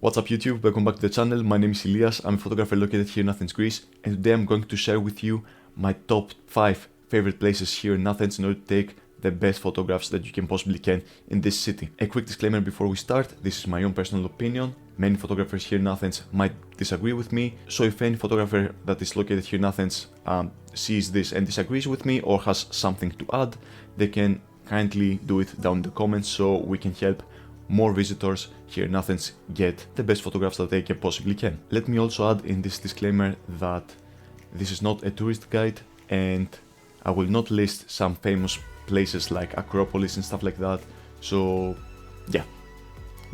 What's up YouTube, welcome back to the channel. My name is Ilias, I'm a photographer located here in Athens, Greece, and today I'm going to share with you my top 5 favorite places here in Athens in order to take the best photographs that you can possibly can in this city. A quick disclaimer before we start, this is my own personal opinion. Many photographers here in Athens might disagree with me, so if any photographer that is located here in Athens sees this and disagrees with me or has something to add, they can kindly do it down in the comments so we can help more visitors here in Athens get the best photographs that they can possibly can. Let me also add in this disclaimer that this is not a tourist guide and I will not list some famous places like Acropolis and stuff like that, so yeah,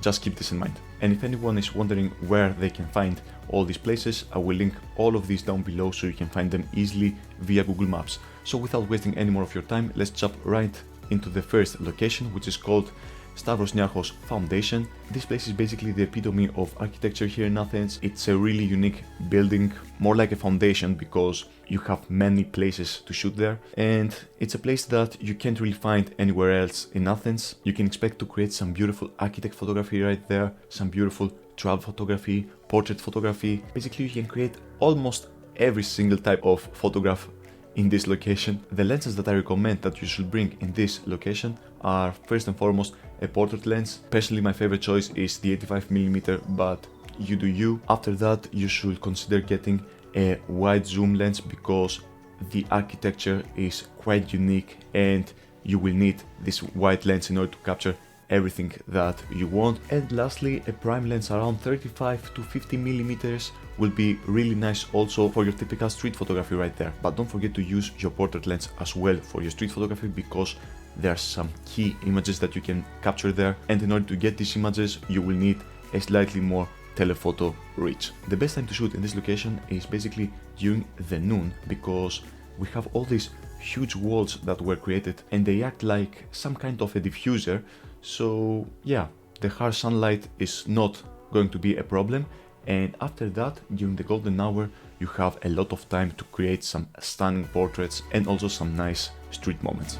just keep this in mind. And if anyone is wondering where they can find all these places, I will link all of these down below so you can find them easily via Google Maps. So without wasting any more of your time, let's jump right into the first location, which is called Starros Foundation. This place is basically the epitome of architecture here in Athens. It's a really unique building, more like a foundation because you have many places to shoot there, and it's a place that you can't really find anywhere else in Athens. You can expect to create some beautiful architect photography right there, some beautiful travel photography, portrait photography. Basically you can create almost every single type of photograph in this location. The lenses that I recommend that you should bring in this location are first and foremost a portrait lens. Personally, my favorite choice is the 85mm, but you do you. After that, you should consider getting a wide zoom lens because the architecture is quite unique and you will need this wide lens in order to capture everything that you want. And lastly, a prime lens around 35 to 50mm will be really nice also for your typical street photography right there. But don't forget to use your portrait lens as well for your street photography because there are some key images that you can capture there, and in order to get these images you will need a slightly more telephoto reach. The best time to shoot in this location is basically during the noon because we have all these huge walls that were created and they act like some kind of a diffuser. So yeah, the harsh sunlight is not going to be a problem, and after that, during the golden hour, you have a lot of time to create some stunning portraits and also some nice street moments.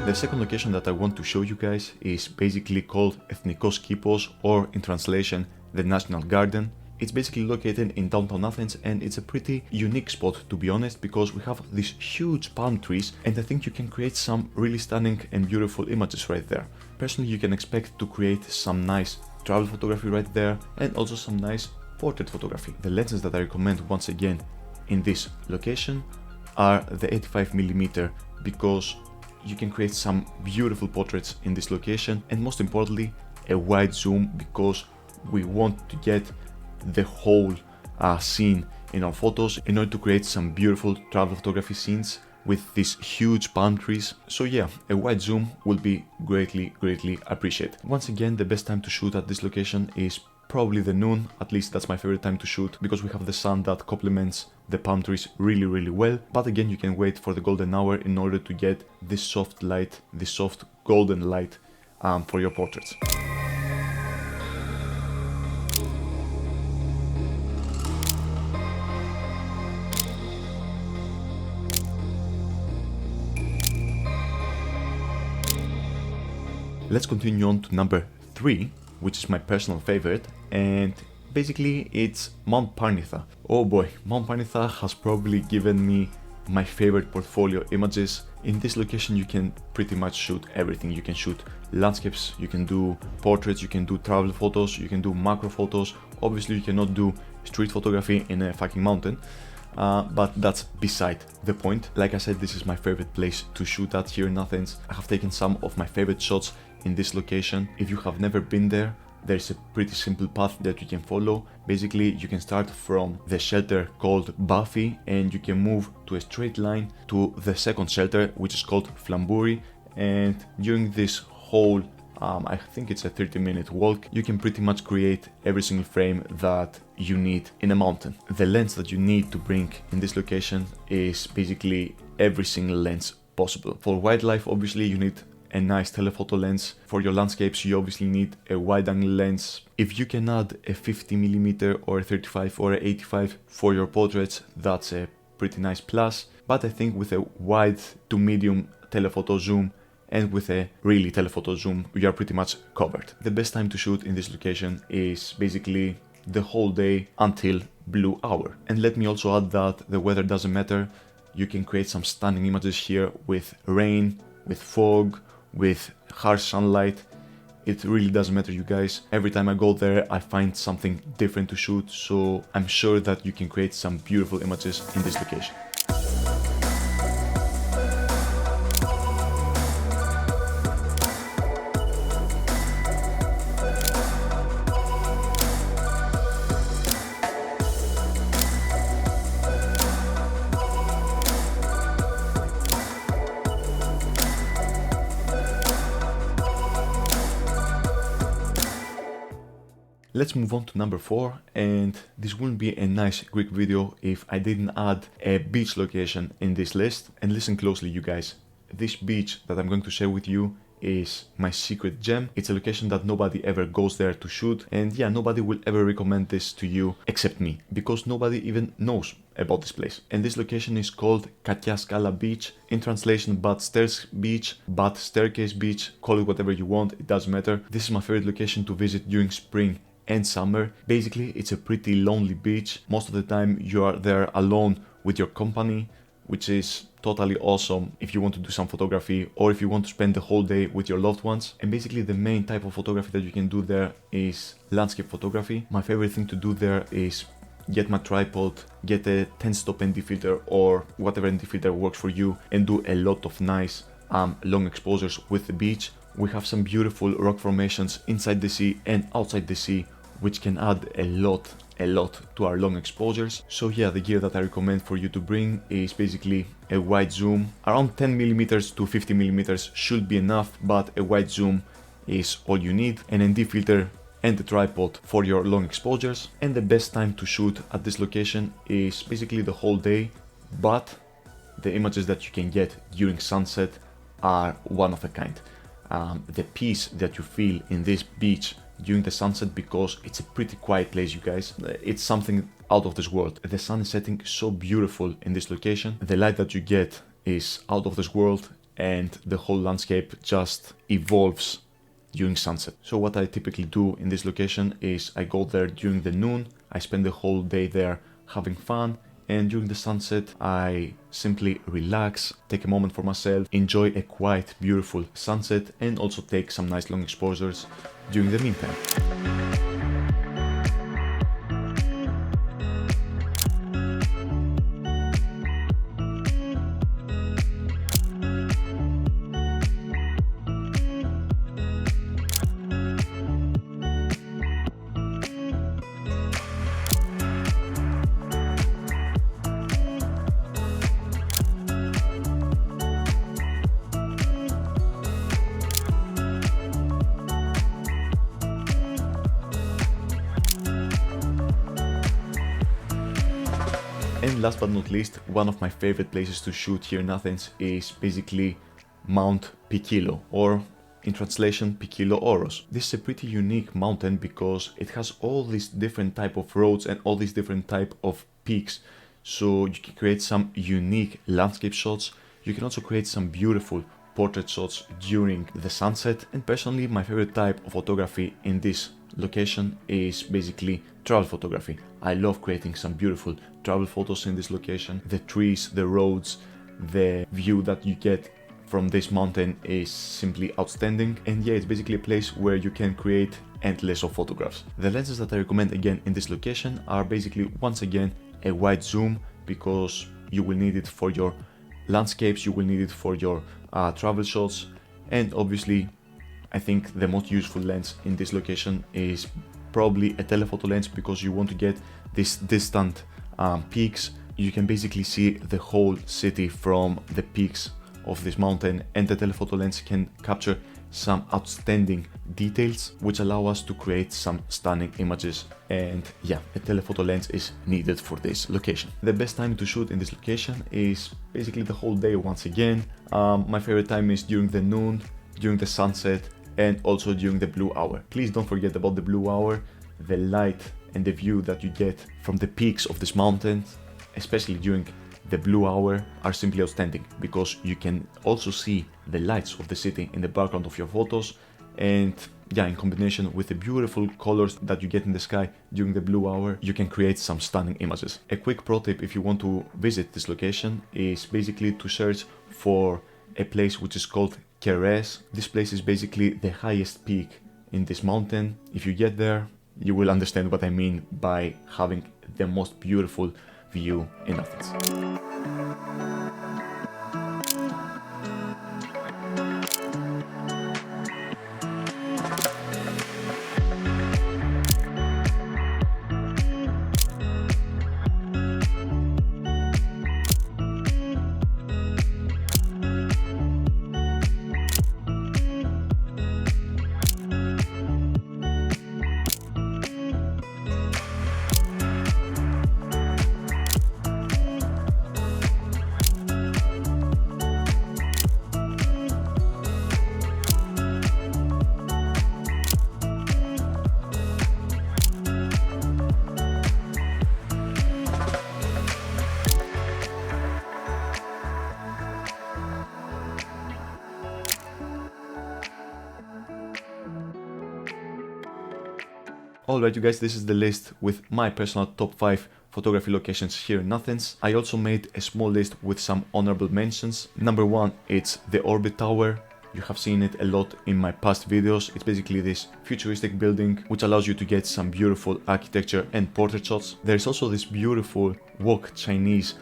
The second location that I want to show you guys is basically called 𝐂𝐀𝐂𝐾, or in translation, the National Garden. It's basically located in downtown Athens and it's a pretty unique spot, to be honest, because we have these huge palm trees and I think you can create some really stunning and beautiful images right there. Personally, you can expect to create some nice travel photography right there and also some nice portrait photography. The lenses that I recommend once again in this location are the 85mm because you can create some beautiful portraits in this location, and most importantly a wide zoom because we want to get the whole scene in our photos in order to create some beautiful travel photography scenes with these huge palm trees. So yeah, a wide zoom will be greatly appreciated. Once again, the best time to shoot at this location is probably the noon. At least that's my favorite time to shoot because we have the sun that complements the palm trees really well. But again, you can wait for the golden hour in order to get this soft light, this soft golden light for your portraits. Let's continue on to number 3, which is my personal favorite, and basically it's Montparna. Oh boy, Montparna has probably given me my favorite portfolio images. In this location you can pretty much shoot everything. You can shoot landscapes, you can do portraits, you can do travel photos, you can do macro photos. Obviously you cannot do street photography in a fucking mountain, but that's beside the point. Like I said, this is my favorite place to shoot at here in Athens. I have taken some of my favorite shots in this location. If you have never been there, there's a pretty simple path that you can follow. Basically, you can start from the shelter called Buffy and you can move to a straight line to the second shelter, which is called Flambouri, and during this whole I think it's a 30-minute walk, you can pretty much create every single frame that you need in a mountain. The lens that you need to bring in this location is basically every single lens possible. For wildlife, obviously, you need a nice telephoto lens. For your landscapes, you obviously need a wide-angle lens. If you can add a 50mm or a 35 or a 85 for your portraits, that's a pretty nice plus. But I think with a wide to medium telephoto zoom and with a really telephoto zoom, you are pretty much covered. The best time to shoot in this location is basically the whole day until blue hour. And let me also add that the weather doesn't matter. You can create some stunning images here with rain, with fog, with harsh sunlight. It really doesn't matter, you guys. Every time I go there, I find something different to shoot, so I'm sure that you can create some beautiful images in this location. Let's move on to number 4, and this wouldn't be a nice Greek video if I didn't add a beach location in this list. And listen closely, you guys. This beach that I'm going to share with you is my secret gem. It's a location that nobody ever goes there to shoot, and yeah, nobody will ever recommend this to you except me, because nobody even knows about this place. And this location is called 𝐂𝐾𝐌 Beach, in translation Bad Stairs Beach, Bad Staircase Beach, call it whatever you want, it doesn't matter. This is my favorite location to visit during spring and summer. Basically, it's a pretty lonely beach. Most of the time you are there alone with your company, which is totally awesome if you want to do some photography or if you want to spend the whole day with your loved ones. And basically the main type of photography that you can do there is landscape photography. My favorite thing to do there is get my tripod, get a 10-stop ND filter or whatever ND filter works for you, and do a lot of nice long exposures with the beach. We have some beautiful rock formations inside the sea and outside the sea, which can add a lot to our long exposures. So yeah, the gear that I recommend for you to bring is basically a wide zoom. Around 10mm to 50mm should be enough, but a wide zoom is all you need. An ND filter and a tripod for your long exposures. And the best time to shoot at this location is basically the whole day, but the images that you can get during sunset are one of a kind. The peace that you feel in this beach during the sunset, because it's a pretty quiet place, you guys. It's something out of this world. The sun is setting so beautiful in this location. The light that you get is out of this world, and the whole landscape just evolves during sunset. So what I typically do in this location is I go there during the noon. I spend the whole day there having fun, and during the sunset I simply relax, take a moment for myself, enjoy a quiet, beautiful sunset, and also take some nice long exposures during the meantime. And last but not least, one of my favorite places to shoot here in Athens is basically Mount Piquillo, or in translation Piquillo Oros. This is a pretty unique mountain because it has all these different type of roads and all these different type of peaks, so you can create some unique landscape shots. You can also create some beautiful portrait shots during the sunset. And personally, my favorite type of photography in this location is basically travel photography. I love creating some beautiful travel photos in this location. The trees, the roads, the view that you get from this mountain is simply outstanding. And yeah, it's basically a place where you can create endless of photographs. The lenses that I recommend again in this location are basically, once again, a wide zoom, because you will need it for your landscapes, you will need it for your travel shots, and obviously I think the most useful lens in this location is probably a telephoto lens, because you want to get these distant peaks. You can basically see the whole city from the peaks of this mountain, and the telephoto lens can capture some outstanding details which allow us to create some stunning images. And yeah, a telephoto lens is needed for this location. The best time to shoot in this location is basically the whole day once again. My favorite time is during the noon, during the sunset, and also during the blue hour. Please don't forget about the blue hour. The light and the view that you get from the peaks of this mountain, especially during the blue hour, are simply outstanding, because you can also see the lights of the city in the background of your photos, and yeah, in combination with the beautiful colors that you get in the sky during the blue hour, you can create some stunning images. A quick pro tip if you want to visit this location is basically to search for a place which is called 𝐂𝐀𝐌𝐄𝐑𝐀. This place is basically the highest peak in this mountain. If you get there, you will understand what I mean by having the most beautiful view in Athens. Alright you guys, this is the list with my personal top 5 photography locations here in Athens. I also made a small list with some honorable mentions. Number 1, it's the Orbit Tower. You have seen it a lot in my past videos. It's basically this futuristic building which allows you to get some beautiful architecture and portrait shots. There's also this beautiful wok Chinese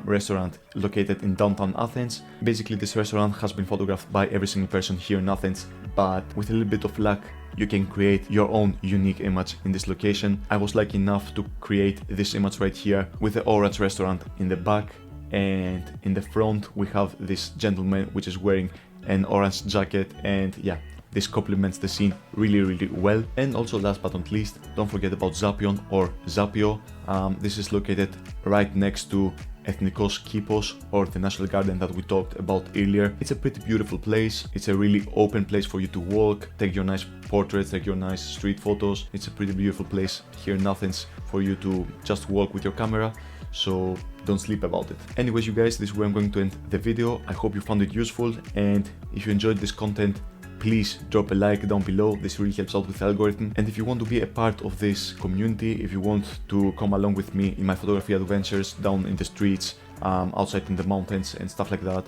restaurant located in downtown Athens. Basically this restaurant has been photographed by every single person here in Athens, but with a little bit of luck you can create your own unique image in this location. I was lucky enough to create this image right here with the orange restaurant in the back, and in the front we have this gentleman which is wearing an orange jacket, and yeah, this complements the scene really well. And also last but not least, don't forget about 𝐵𝐵𝐿 or 𝐵𝐵𝐿. This is located right next to Ethnikos Kippos, or the National Garden that we talked about earlier. It's a pretty beautiful place. It's a really open place for you to walk, take your nice portraits, take your nice street photos. It's a pretty beautiful place here in Athens for you to just walk with your camera, so don't sleep about it. Anyways you guys, this is where I'm going to end the video. I hope you found it useful, and if you enjoyed this content, please drop a like down below. This really helps out with the algorithm. And if you want to be a part of this community, if you want to come along with me in my photography adventures down in the streets, outside in the mountains and stuff like that,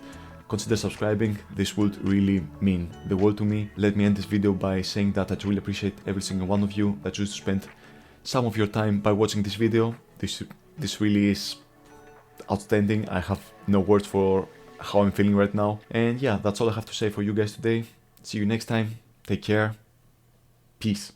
consider subscribing. This would really mean the world to me. Let me end this video by saying that I really appreciate every single one of you that choose to spend some of your time by watching this video. This really is outstanding. I have no words for how I'm feeling right now. And yeah, that's all I have to say for you guys today. See you next time. Take care. Peace.